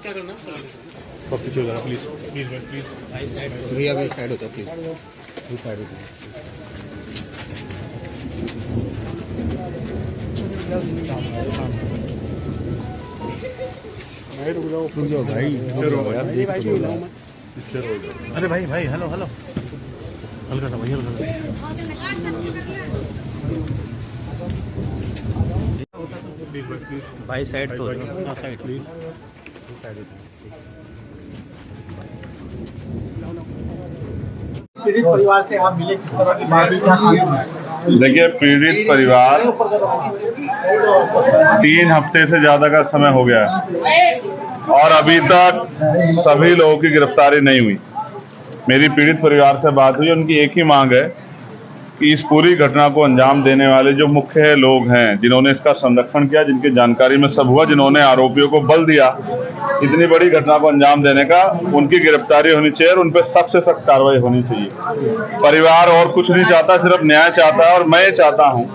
क्या करना पीछे हो जाना प्लीज प्लीज प्लीज भैया अभी साइड होता प्लीज साइड होता रुक जाओ भाई अरे भाई भाई हेलो हेलो हल्का सा भाई हल्का भाई साइड तो साइड प्लीज पीड़ित परिवार से आप मिले, किस तरह की बात हुई, क्या खामियां हैं? देखिए, पीड़ित परिवार 3 हफ्ते से ज्यादा का समय हो गया है और अभी तक सभी लोगों की गिरफ्तारी नहीं हुई। मेरी पीड़ित परिवार से बात हुई, उनकी एक ही मांग है कि इस पूरी घटना को अंजाम देने वाले जो मुख्य लोग हैं, जिन्होंने इसका संरक्षण किया, जिनकी जानकारी में सब हुआ, जिन्होंने आरोपियों को बल दिया इतनी बड़ी घटना को अंजाम देने का, उनकी गिरफ्तारी होनी चाहिए और उन पर सख्त से सख्त कार्रवाई होनी चाहिए। परिवार और कुछ नहीं चाहता, सिर्फ न्याय चाहता है और मैं ये चाहता हूँ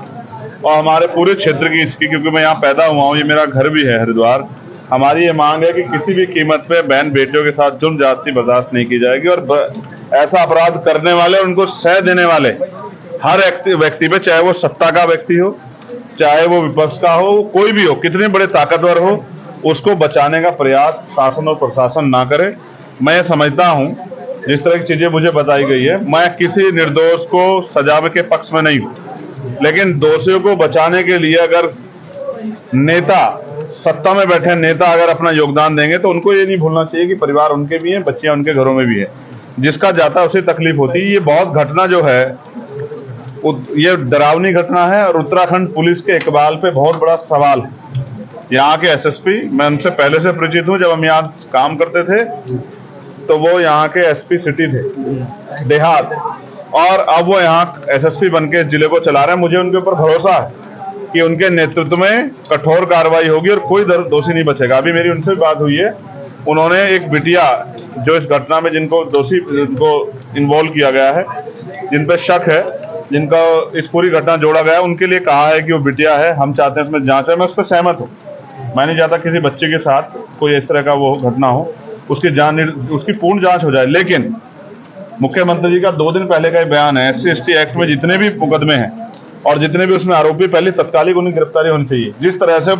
और हमारे पूरे क्षेत्र की इसकी, क्योंकि मैं यहाँ पैदा हुआ हूँ, ये मेरा घर भी है हरिद्वार। हमारी ये मांग है कि किसी भी कीमत पे बहन बेटियों के साथ जुल्म ज्यादती बर्दाश्त नहीं की जाएगी और ऐसा अपराध करने वाले और उनको सह देने वाले हर व्यक्ति पे, चाहे वो सत्ता का व्यक्ति हो, चाहे वो विपक्ष का हो, कोई भी हो, कितने बड़े ताकतवर हो, उसको बचाने का प्रयास शासन और प्रशासन ना करे। मैं समझता हूं जिस तरह की चीजें मुझे बताई गई है, मैं किसी निर्दोष को सजा के पक्ष में नहीं हूं, लेकिन दोषियों को बचाने के लिए अगर नेता, सत्ता में बैठे नेता अगर अपना योगदान देंगे तो उनको ये नहीं भूलना चाहिए कि परिवार उनके भी हैं, बच्चियां उनके घरों में भी है। जिसका जाता है उसे तकलीफ होती है। ये बहुत घटना जो है ये डरावनी घटना है और उत्तराखंड पुलिस के इकबाल पे बहुत बड़ा सवाल है। यहाँ के एसएसपी, मैं उनसे पहले से परिचित हूँ, जब हम यहाँ काम करते थे तो वो यहाँ के एसपी सिटी थे देहात, और अब वो यहाँ एसएसपी बन के जिले को चला रहे हैं। मुझे उनके ऊपर भरोसा है कि उनके नेतृत्व में कठोर कार्रवाई होगी और कोई दोषी नहीं बचेगा। अभी मेरी उनसे बात हुई है, उन्होंने एक बिटिया जो इस घटना में जिनको इन्वॉल्व किया गया है, जिन पे शक है, जिनका इस पूरी घटना जोड़ा गया है, उनके लिए कहा है कि वो बिटिया है, हम चाहते हैं इसमें जांच है। मैं उस पर सहमत हूँ। मैं नहीं चाहता किसी बच्चे के साथ कोई इस तरह का वो घटना हो, उसकी पूर्ण जांच हो जाए। लेकिन मुख्यमंत्री जी का 2 दिन पहले का बयान है, SC/ST एक्ट में जितने भी मुकदमे हैं और जितने भी उसमें आरोपी, पहले तत्कालिक उनकी गिरफ्तारी होनी चाहिए। जिस तरह से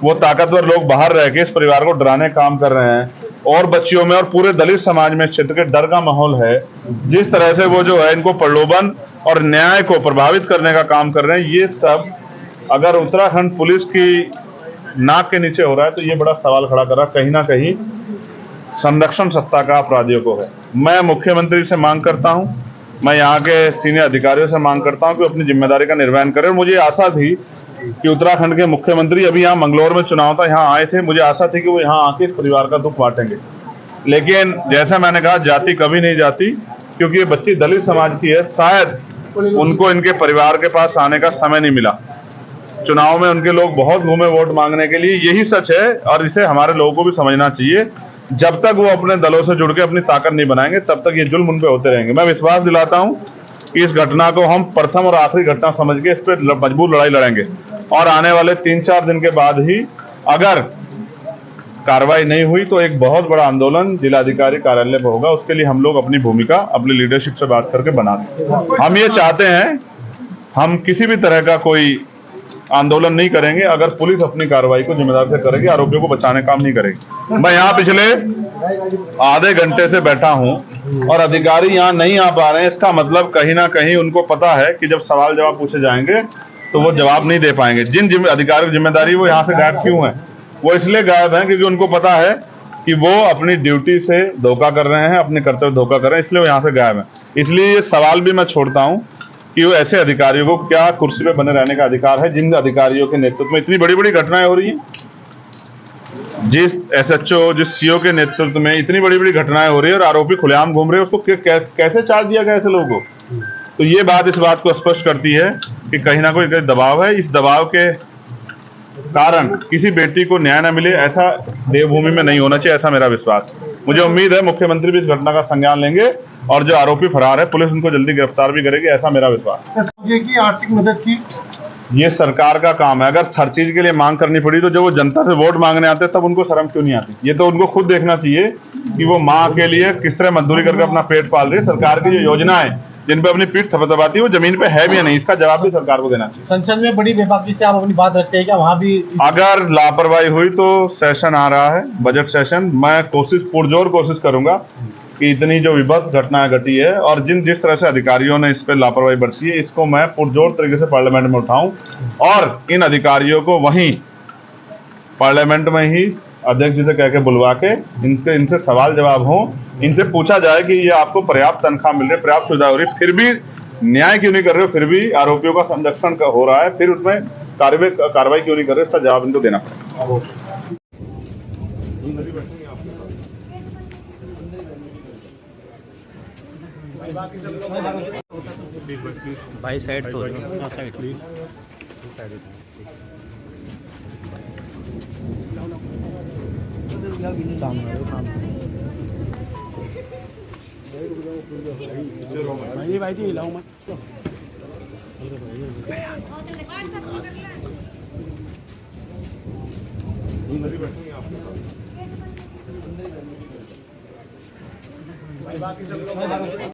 वो ताकतवर लोग बाहर रह के इस परिवार को डराने का काम कर रहे हैं और बच्चियों में और पूरे दलित समाज में क्षेत्र के डर का माहौल है, जिस तरह से वो जो है इनको प्रलोभन और न्याय को प्रभावित करने का काम कर रहे हैं, ये सब अगर उत्तराखंड पुलिस की नाक के नीचे हो रहा है तो ये बड़ा सवाल खड़ा कर रहा है। कहीं ना कहीं संरक्षण सत्ता का अपराधियों को है। मैं मुख्यमंत्री से मांग करता हूं, मैं यहाँ के सीनियर अधिकारियों से मांग करता हूं कि अपनी जिम्मेदारी का निर्वहन करें। और मुझे आशा थी कि उत्तराखंड के मुख्यमंत्री अभी यहाँ मंगलौर में चुनाव था, यहाँ आए थे, मुझे आशा थी कि वो यहाँ आके इस परिवार का दुख बांटेंगे। लेकिन जैसा मैंने कहा, जाति कभी नहीं जाती, क्योंकि ये बच्ची दलित समाज की है। शायद उनको इनके परिवार के पास आने का समय नहीं मिला। चुनाव में उनके लोग बहुत घूमे वोट मांगने के लिए, यही सच है और इसे हमारे लोगों को भी समझना चाहिए। जब तक वो अपने दलों से जुड़ के अपनी ताकत नहीं बनाएंगे, तब तक ये जुल्म उन पे होते रहेंगे। मैं विश्वास दिलाता हूं कि इस घटना को हम प्रथम और आखिरी घटना समझ के इस पर मजबूत लड़ाई लड़ेंगे और आने वाले 3-4 दिन के बाद ही अगर कार्रवाई नहीं हुई तो एक बहुत बड़ा आंदोलन जिलाधिकारी कार्यालय पर होगा। उसके लिए हम लोग अपनी भूमिका अपनी लीडरशिप से बात करके बना दें। हम ये चाहते हैं, हम किसी भी तरह का कोई आंदोलन नहीं करेंगे अगर पुलिस अपनी कार्रवाई को जिम्मेदार से करेगी, आरोपियों को बचाने का काम नहीं करेगी। मैं यहाँ पिछले आधे घंटे से बैठा हूँ और अधिकारी यहाँ नहीं आ पा रहे हैं। इसका मतलब कहीं ना कहीं उनको पता है कि जब सवाल जवाब पूछे जाएंगे तो वो जवाब नहीं दे पाएंगे। जिन अधिकारियों की जिम्मेदारी, वो यहाँ से गायब क्यों है? वो इसलिए गायब है क्योंकि उनको पता है कि वो अपनी ड्यूटी से धोखा कर रहे हैं, अपने कर्तव्य धोखा कर रहे हैं, इसलिए वो यहाँ से गायब है। इसलिए ये सवाल भी मैं छोड़ता हूँ कि वो ऐसे अधिकारियों को क्या कुर्सी पे बने रहने का अधिकार है, जिन अधिकारियों के नेतृत्व में इतनी बड़ी बड़ी घटनाएं हो रही हैं, जिस SHO, जिस CO के नेतृत्व में इतनी बड़ी बड़ी घटनाएं हो रही है और आरोपी खुलेआम घूम रहे हैं, उसको कैसे चार्ज दिया गया ऐसे लोगों को? तो ये बात इस बात को स्पष्ट करती है कि कहीं ना कोई दबाव है। इस दबाव के कारण किसी बेटी को न्याय न मिले, ऐसा देवभूमि में नहीं होना चाहिए, ऐसा मेरा विश्वास। मुझे उम्मीद है मुख्यमंत्री भी इस घटना का संज्ञान लेंगे और जो आरोपी फरार है, पुलिस उनको जल्दी गिरफ्तार भी करेगी, ऐसा मेरा विश्वास। ये की आर्थिक मदद की ये सरकार का काम है। अगर हर चीज के लिए मांग करनी पड़ी तो जब वो जनता से वोट मांगने आते तब उनको शर्म क्यों नहीं आती? ये तो उनको खुद देखना चाहिए कि वो माँ के लिए किस तरह मजदूरी करके अपना पेट पाल रही है। सरकार की जो योजना है जिन पे अपनी पीठ थपथपाती है वो जमीन पे है भी या नहीं, इसका जवाब भी सरकार को देना चाहिए। संसद में बड़ी बेबाकी से आप अपनी बात रखते हैं क्या? वहाँ भी अगर लापरवाही हुई तो सेशन आ रहा है, बजट सेशन, मैं पुरजोर कोशिश करूंगा कि इतनी जो विभत्स घटनाएं घटी है और जिस तरह से अधिकारियों ने इस पर लापरवाही बरती है, इसको मैं पुरजोर तरीके से पार्लियामेंट में उठाऊं और इन अधिकारियों को वहीं पार्लियामेंट में ही अध्यक्ष जी से कह के बुलवा के इनसे सवाल जवाब हो, इनसे पूछा जाए कि ये आपको पर्याप्त तनख्वाह मिल रही है, पर्याप्त सुविधा हो रही है, फिर भी न्याय क्यों नहीं कर रहे हो, फिर भी आरोपियों का संरक्षण हो रहा है, फिर उसमें कार्रवाई क्यों नहीं कर रहे, इसका जवाब इनको देना पड़ेगा। भाई साइड तो हाँ साइड प्लीज साइड सामने भाई जी हिलाओ मत